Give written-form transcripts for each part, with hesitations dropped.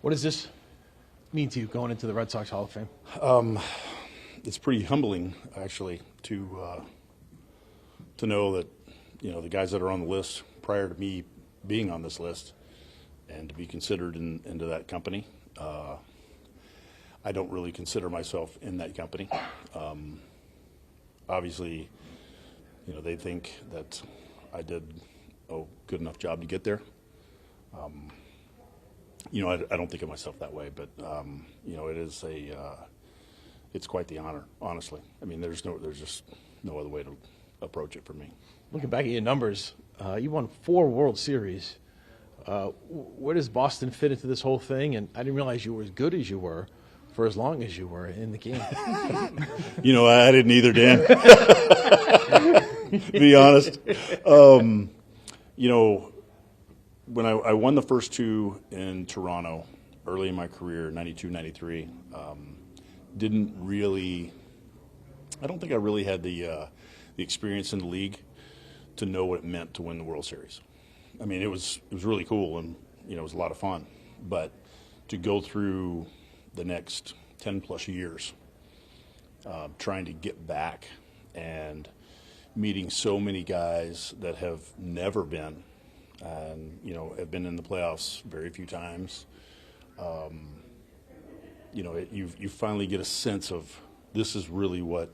What does this mean to you going into the Red Sox Hall of Fame? It's pretty humbling, actually, to know that, the guys that are on the list prior to me being on this list and to be considered into that company. I don't really consider myself in that company. Obviously, they think that I did a good enough job to get there. I don't think of myself that way, but it is it's quite the honor, honestly. I mean, there's just no other way to approach it for me. Looking back at your numbers, you won 4 World Series. Where does Boston fit into this whole thing? And I didn't realize you were as good as you were for as long as you were in the game. I didn't either, Dan. To be honest. When I won the first 2 in Toronto early in my career, 92, 93, I don't think I really had the experience in the league to know what it meant to win the World Series. I mean, it was really cool, and it was a lot of fun. But to go through the next 10 plus years trying to get back and meeting so many guys that have never been and have been in the playoffs very few times, you finally get a sense of this is really what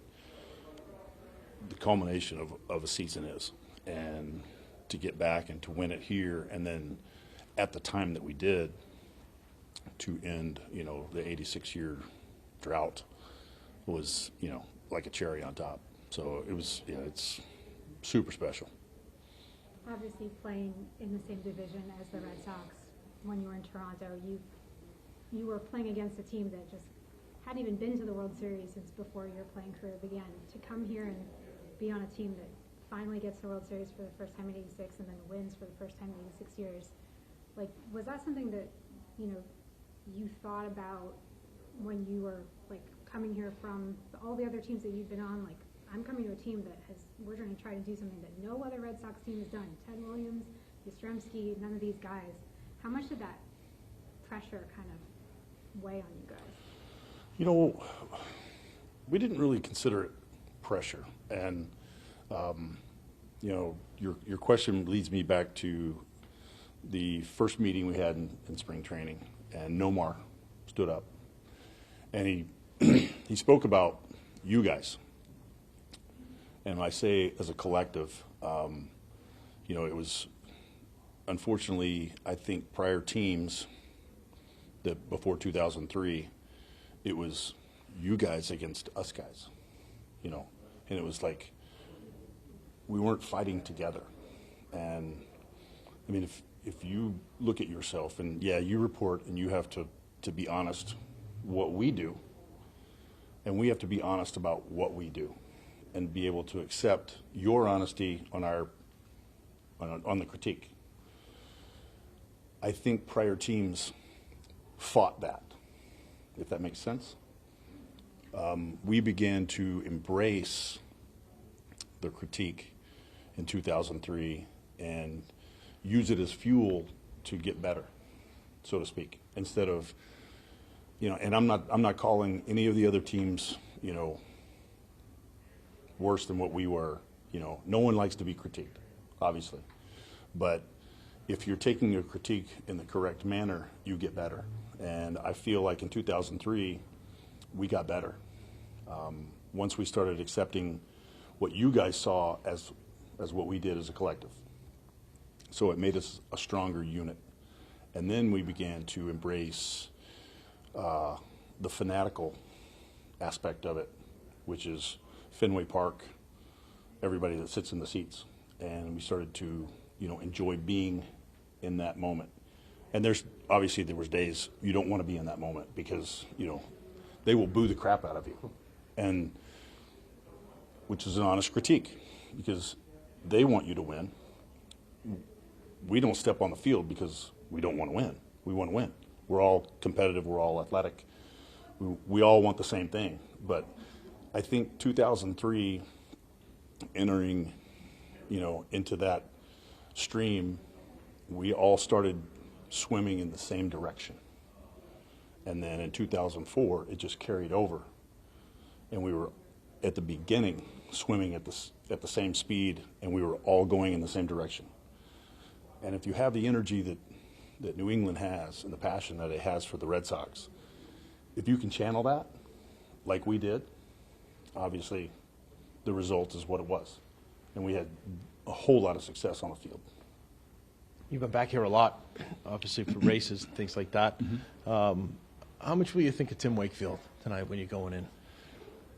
the culmination of a season is. And to get back and to win it here, and then at the time that we did, to end, the 86-year drought was, like a cherry on top. So it was, it's super special. Obviously, playing in the same division as the Red Sox when you were in Toronto, you were playing against a team that just hadn't even been to the World Series since before your playing career began. To come here and be on a team that finally gets the World Series for the first time in 86 and then wins for the first time in 86 years, was that something that, you thought about when you were, coming here from all the other teams that you've been on? I'm coming to a team that we're going to try to do something that no other Red Sox team has done. Ted Williams, Yastrzemski, none of these guys. How much did that pressure kind of weigh on you guys? We didn't really consider it pressure. And, your question leads me back to the first meeting we had in spring training, and Nomar stood up. And he spoke about you guys. And I say as a collective, it was unfortunately, I think prior teams that before 2003, it was you guys against us guys, and it was like we weren't fighting together. And I mean, if you look at yourself and you report and you have to be honest what we do, and we have to be honest about what we do and be able to accept your honesty on the critique. I think prior teams fought that, if that makes sense. We began to embrace the critique in 2003 and use it as fuel to get better, so to speak, instead of, and I'm not calling any of the other teams, worse than what we were. No one likes to be critiqued, obviously. But if you're taking a critique in the correct manner, you get better. And I feel like in 2003, we got better. Once we started accepting what you guys saw as what we did as a collective. So it made us a stronger unit. And then we began to embrace the fanatical aspect of it, which is Fenway Park, everybody that sits in the seats. And we started to, enjoy being in that moment. And there was days you don't want to be in that moment because, they will boo the crap out of you. And which is an honest critique because they want you to win. We don't step on the field because we don't want to win. We want to win. We're all competitive. We're all athletic. We all want the same thing. But I think 2003, entering, into that stream, we all started swimming in the same direction. And then in 2004, it just carried over. And we were, at the beginning, swimming at the same speed, and we were all going in the same direction. And if you have the energy that New England has and the passion that it has for the Red Sox, if you can channel that like we did, obviously the result is what it was. And we had a whole lot of success on the field. You've been back here a lot, obviously, for races and things like that. How much will you think of Tim Wakefield tonight when you're going in?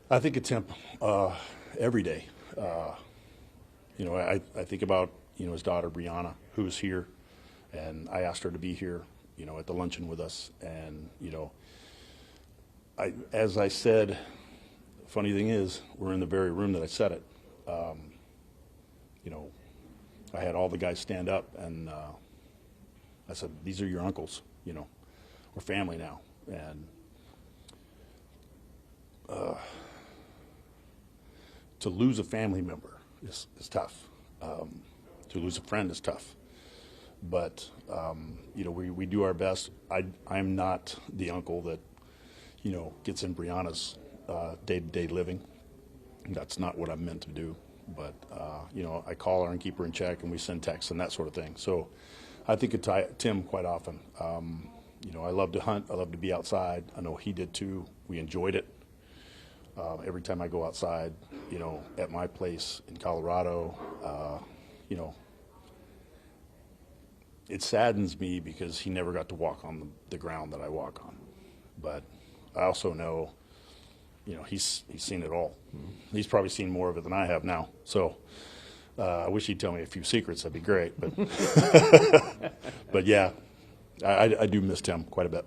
I think of Tim every day. You know, I think about, you know, his daughter Brianna, who is here, and I asked her to be here, you know, at the luncheon with us. And, you know, as I said, funny thing is, we're in the very room that I said it. You know, I had all the guys stand up, and I said, these are your uncles, you know, we're family now. And to lose a family member is tough. To lose a friend is tough. But, you know, we do our best. I'm not the uncle that, you know, gets in Brianna's day-to-day living. That's not what I'm meant to do. But, you know, I call her and keep her in check, and we send texts and that sort of thing. So I think of Tim quite often. You know, I love to hunt. I love to be outside. I know he did too. We enjoyed it. Every time I go outside, you know, at my place in Colorado, you know, it saddens me because he never got to walk on the ground that I walk on. But I also know, you know, he's seen it all. He's probably seen more of it than I have now. So I wish he'd tell me a few secrets. That'd be great. But but yeah, I do miss Tim quite a bit.